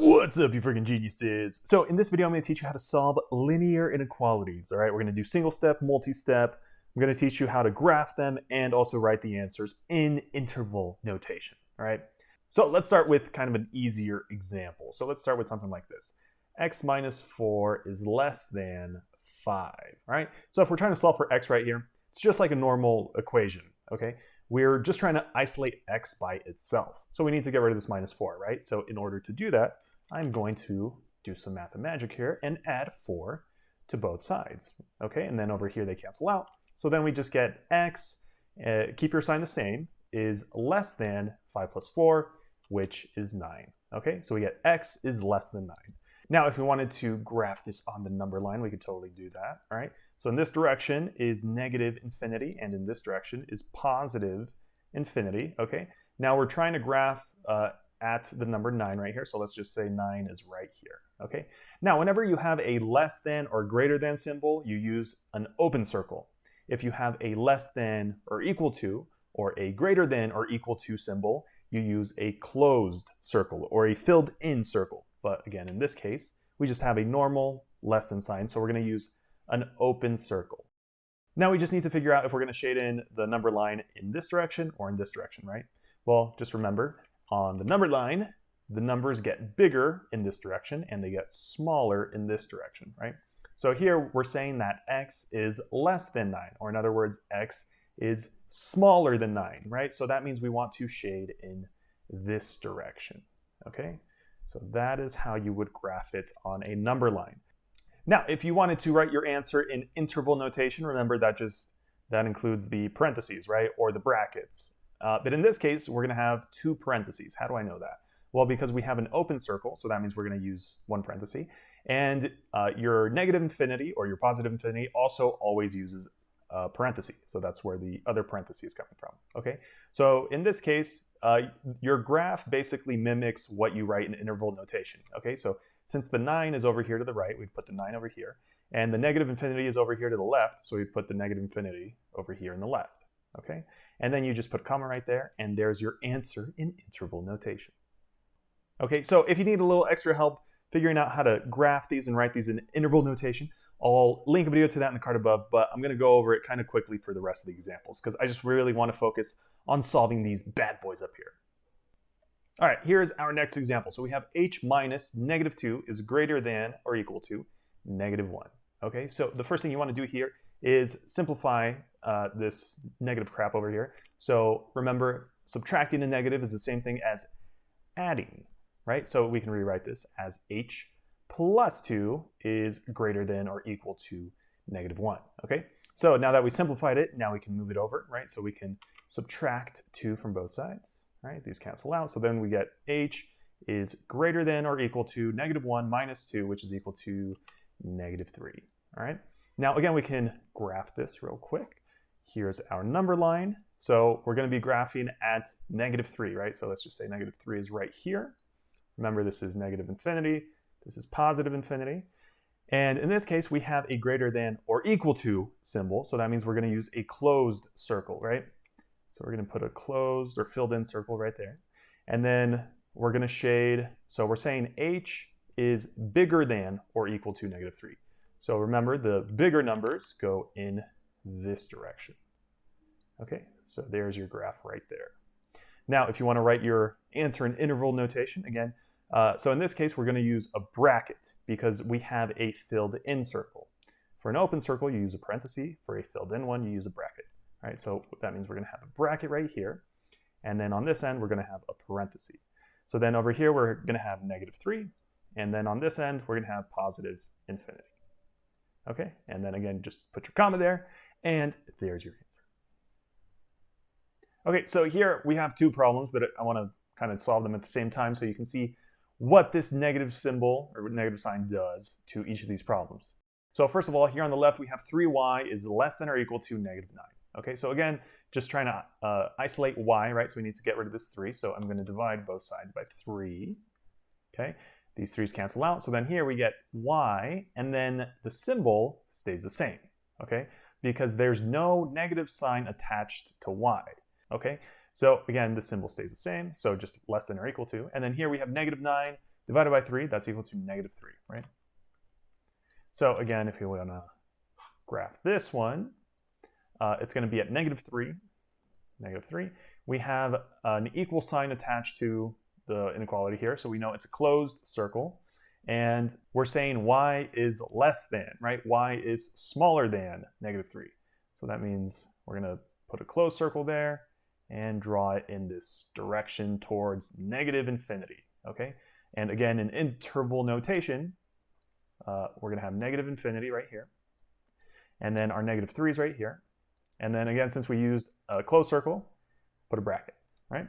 What's up, you freaking geniuses? So in this video, I'm going to teach you how to solve linear inequalities. All right, we're going to do single step, multi-step. I'm going to teach you how to graph them and also write the answers in interval notation. All right, so let's start with kind of an easier example. So let's start with something like this. X minus 4 is less than 5. All right, so if we're trying to solve for x right here, it's just like a normal equation. Okay, we're just trying to isolate x by itself. So we need to get rid of this minus 4, right? So in order to do that, I'm going to do some math and magic here and add 4 to both sides. Okay, and then over here they cancel out. So then we just get x, keep your sign the same, is less than 5 plus 4, which is 9. Okay, so we get x is less than 9. Now, if we wanted to graph this on the number line, we could totally do that, all right? So in this direction is negative infinity, and in this direction is positive infinity, okay? Now we're trying to graph at the number 9 right here, so let's just say 9 is right here, okay? Now, whenever you have a less than or greater than symbol, you use an open circle. If you have a less than or equal to, or a greater than or equal to symbol, you use a closed circle or a filled in circle. But again, in this case, we just have a normal less than sign, so we're going to use an open circle. Now we just need to figure out if we're going to shade in the number line in this direction or in this direction, right? Well, just remember, on the number line, the numbers get bigger in this direction and they get smaller in this direction, right? So here we're saying that x is less than 9, or in other words, x is smaller than 9, right? So that means we want to shade in this direction, okay? So that is how you would graph it on a number line. Now, if you wanted to write your answer in interval notation, remember that includes the parentheses, right? Or the brackets. But in this case, we're going to have 2 parentheses. How do I know that? Well, because we have an open circle, so that means we're going to use 1 parenthesis. And your negative infinity or your positive infinity also always uses a parenthesis. So that's where the other parenthesis is coming from. Okay. So in this case, your graph basically mimics what you write in interval notation. Okay. So since the 9 is over here to the right, we'd put the 9 over here. And the negative infinity is over here to the left, so we'd put the negative infinity over here in the left. Okay. And then you just put a comma right there, and there's your answer in interval notation. Okay, so if you need a little extra help figuring out how to graph these and write these in interval notation, I'll link a video to that in the card above, but I'm going to go over it kind of quickly for the rest of the examples because I just really want to focus on solving these bad boys up here. All right, here's our next example. So we have h minus negative 2 is greater than or equal to negative 1. Okay, so the first thing you want to do here is simplify this negative crap over here. So remember, subtracting a negative is the same thing as adding, right? So we can rewrite this as h plus 2 is greater than or equal to negative 1, okay? So now that we simplified it, now we can move it over, right? So we can subtract 2 from both sides, right? These cancel out. So then we get h is greater than or equal to negative 1 minus 2, which is equal to negative 3, all right? Now, again, we can graph this real quick. Here's our number line. So we're going to be graphing at negative 3, right? So let's just say negative 3 is right here. Remember, this is negative infinity. This is positive infinity. And in this case, we have a greater than or equal to symbol. So that means we're going to use a closed circle, right? So we're going to put a closed or filled in circle right there. And then we're going to shade. So we're saying h is bigger than or equal to negative 3. So remember, the bigger numbers go in this direction. Okay, so there's your graph right there. Now, if you want to write your answer in interval notation, again, so in this case, we're going to use a bracket because we have a filled in circle. For an open circle, you use a parenthesis. For a filled in one, you use a bracket. All right, so that means we're going to have a bracket right here. And then on this end, we're going to have a parenthesis. So then over here, we're going to have negative 3. And then on this end, we're going to have positive infinity. Okay, and then again, just put your comma there, and there's your answer. Okay, so here we have 2 problems, but I want to kind of solve them at the same time so you can see what this negative symbol or negative sign does to each of these problems. So first of all, here on the left, we have 3y is less than or equal to negative 9. Okay, so again, just trying to isolate y, right? So we need to get rid of this 3. So I'm going to divide both sides by 3. Okay, these 3's cancel out. So then here we get y, and then the symbol stays the same. Okay, because there's no negative sign attached to y. Okay, so again, the symbol stays the same. So just less than or equal to. And then here we have negative 9. divided by 3, that's equal to negative 3, right? So again, if you want to graph this one, it's going to be at negative 3, negative 3. We have an equal sign attached to the inequality here, so we know it's a closed circle. And we're saying y is less than, right? Y is smaller than negative 3. So that means we're going to put a closed circle there and draw it in this direction towards negative infinity, okay? And again, in interval notation, we're going to have negative infinity right here. And then our negative 3 is right here. And then again, since we used a closed circle, put a bracket, right?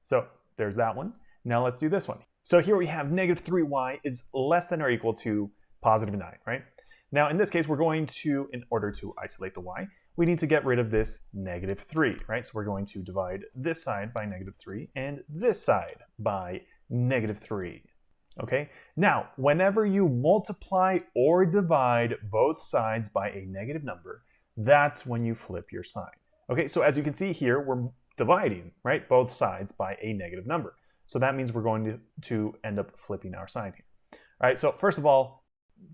So there's that one. Now let's do this one. So here we have negative 3y is less than or equal to positive 9, right? Now in this case, we're going to, in order to isolate the y, we need to get rid of this negative 3, right? So we're going to divide this side by negative 3 and this side by negative 3, okay? Now, whenever you multiply or divide both sides by a negative number, that's when you flip your sign. Okay, so as you can see here, we're dividing, right, both sides by a negative number. So that means we're going to end up flipping our sign here. All right, so first of all,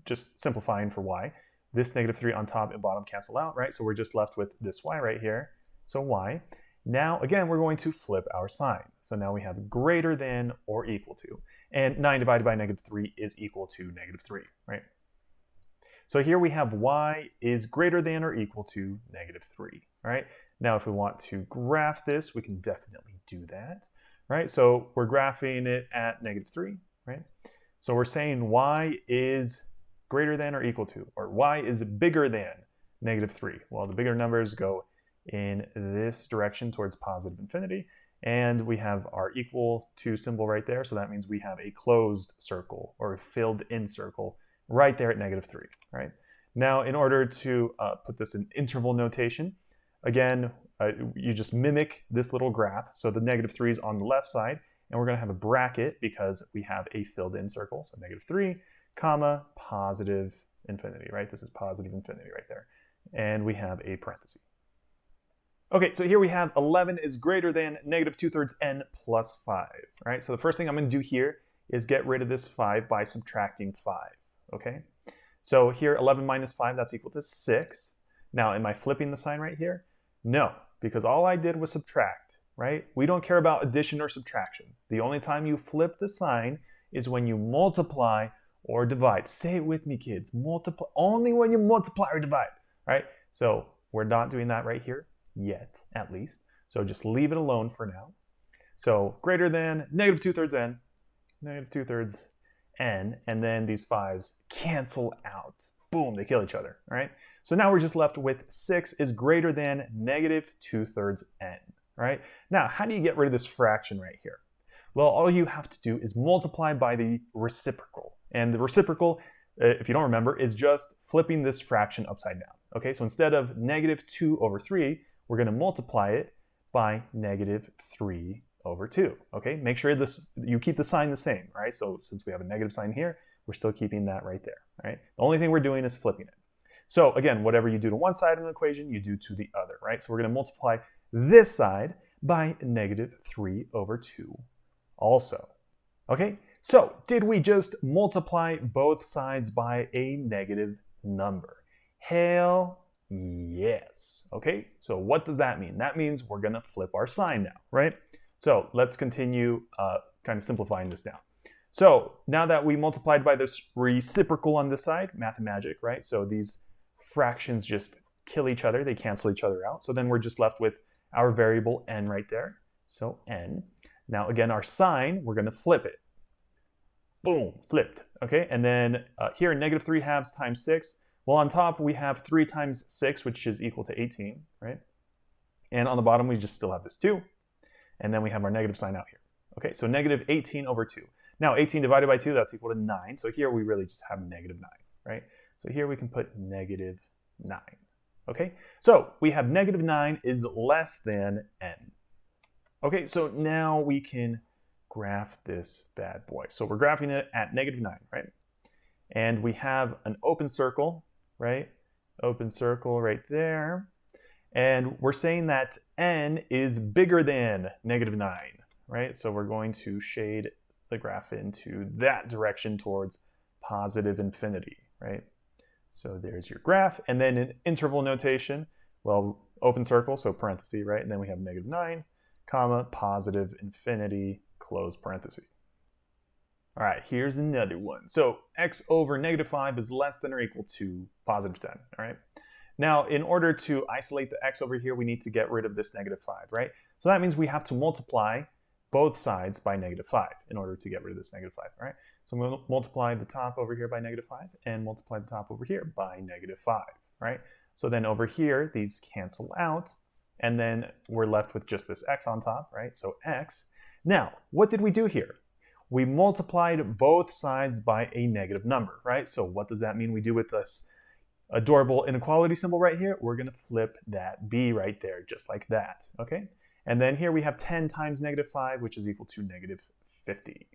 just simplifying for y, this negative 3 on top and bottom cancel out, right? So we're just left with this y right here, so y. Now, again, we're going to flip our sign. So now we have greater than or equal to. And 9 divided by negative 3 is equal to negative 3, right? So here we have y is greater than or equal to negative 3, right? Now, if we want to graph this, we can definitely do that. Right, so we're graphing it at negative 3, right? So we're saying y is greater than or equal to, or y is bigger than negative 3. Well, the bigger numbers go in this direction towards positive infinity, and we have our equal to symbol right there, so that means we have a closed circle, or a filled in circle, right there at negative 3, right? Now, in order to put this in interval notation, again, you just mimic this little graph. So the negative 3 is on the left side, and we're going to have a bracket because we have a filled in circle. So negative 3, comma, positive infinity, right? This is positive infinity right there. And we have a parenthesis. Okay, so here we have 11 is greater than negative 2/3 n plus 5, right? So the first thing I'm going to do here is get rid of this 5 by subtracting 5, okay? So here, 11 minus 5, that's equal to 6. Now, am I flipping the sign right here? No, because all I did was subtract, right? We don't care about addition or subtraction. The only time you flip the sign is when you multiply or divide. Say it with me, kids. Multiply, only when you multiply or divide, right? So we're not doing that right here yet, at least. So just leave it alone for now. So greater than negative 2/3 n, negative 2/3 n, and then these 5s cancel out. Boom, they kill each other, right? So now we're just left with 6 is greater than negative 2/3 n, right? Now, how do you get rid of this fraction right here? Well, all you have to do is multiply by the reciprocal. And the reciprocal, if you don't remember, is just flipping this fraction upside down. Okay, so instead of negative 2/3, we're going to multiply it by negative 3/2. Okay, make sure you keep the sign the same, right? So since we have a negative sign here, we're still keeping that right there, right? The only thing we're doing is flipping it. So again, whatever you do to one side of an equation, you do to the other, right? So we're going to multiply this side by negative 3/2 also. Okay, so did we just multiply both sides by a negative number? Hell yes. Okay, so what does that mean? That means we're going to flip our sign now, right? So let's continue kind of simplifying this down. So now that we multiplied by this reciprocal on this side, math and magic, right? So these fractions just kill each other, they cancel each other out. So then we're just left with our variable n right there. So n. Now again, our sign, we're going to flip it. Boom, flipped. Okay, and then here, negative 3/2 times 6. Well, on top we have 3 times 6, which is equal to 18, right? And on the bottom we just still have this 2. And then we have our negative sign out here. Okay, so negative 18/2. Now 18 divided by 2, that's equal to 9. So here we really just have negative 9, right? So here we can put negative 9. Okay, so we have negative 9 is less than n. Okay, so now we can graph this bad boy. So we're graphing it at negative 9, right? And we have an open circle, right? Open circle right there. And we're saying that n is bigger than negative 9, right? So we're going to shade the graph into that direction towards positive infinity, right? So there's your graph. And then in interval notation, well, open circle, so parenthesis, right? And then we have -9, comma, positive infinity, close parenthesis. All right, here's another one. So x over -5 is less than or equal to positive 10, all right? Now, in order to isolate the x over here, we need to get rid of this -5, right? So that means we have to multiply both sides by -5 in order to get rid of this -5, all right? So I'm going to multiply the top over here by -5 and multiply the top over here by -5, right? So then over here, these cancel out, and then we're left with just this x on top, right? So x. Now, what did we do here? We multiplied both sides by a negative number, right? So what does that mean we do with this adorable inequality symbol right here? We're going to flip that b right there, just like that, okay? And then here we have 10 times -5, which is equal to -50.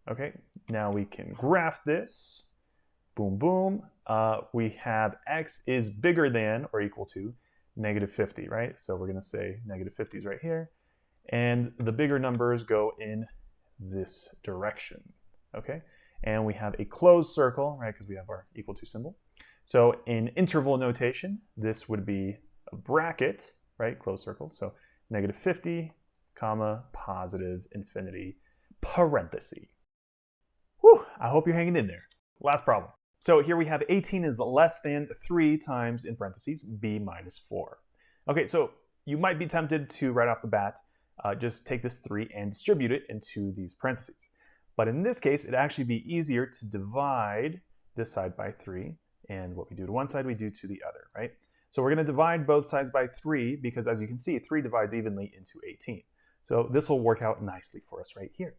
Okay, now we can graph this. Boom, boom. We have x is bigger than or equal to -50, right? So we're going to say -50 is right here. And the bigger numbers go in this direction, okay? And we have a closed circle, right, because we have our equal to symbol. So in interval notation, this would be a bracket, right, closed circle. So -50, comma, positive infinity, parenthesis. Whew, I hope you're hanging in there. Last problem. So here we have 18 is less than 3 times, in parentheses, b minus 4. Okay, so you might be tempted to, right off the bat, just take this 3 and distribute it into these parentheses. But in this case, it'd actually be easier to divide this side by 3. And what we do to one side, we do to the other, right? So we're going to divide both sides by 3 because, as you can see, 3 divides evenly into 18. So this will work out nicely for us right here.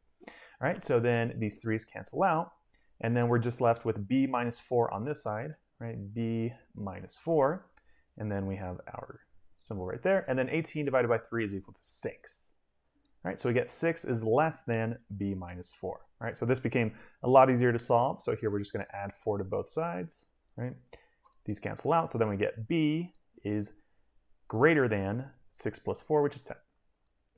All right, so then these 3's cancel out, and then we're just left with b minus 4 on this side, right? B minus 4, and then we have our symbol right there, and then 18 divided by 3 is equal to 6. All right, so we get 6 is less than b minus 4. All right, so this became a lot easier to solve, so here we're just going to add 4 to both sides, right? These cancel out, so then we get b is greater than 6 plus 4, which is 10.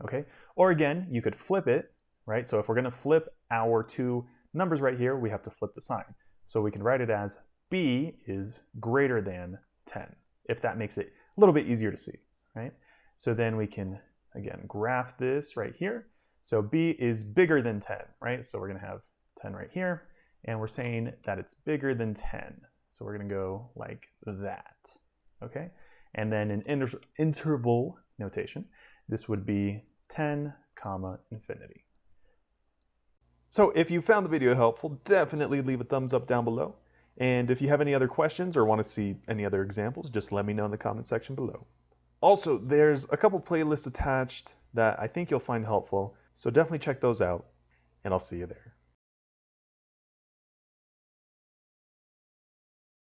Okay, or again, you could flip it, right? So if we're going to flip our two numbers right here, we have to flip the sign. So we can write it as b is greater than 10, if that makes it a little bit easier to see, right? So then we can, again, graph this right here. So b is bigger than 10, right? So we're going to have 10 right here, and we're saying that it's bigger than 10. So we're going to go like that, okay? And then in interval notation, this would be 10, comma, infinity. So if you found the video helpful, definitely leave a thumbs up down below. And if you have any other questions or want to see any other examples, just let me know in the comment section below. Also, there's a couple playlists attached that I think you'll find helpful, so definitely check those out, and I'll see you there.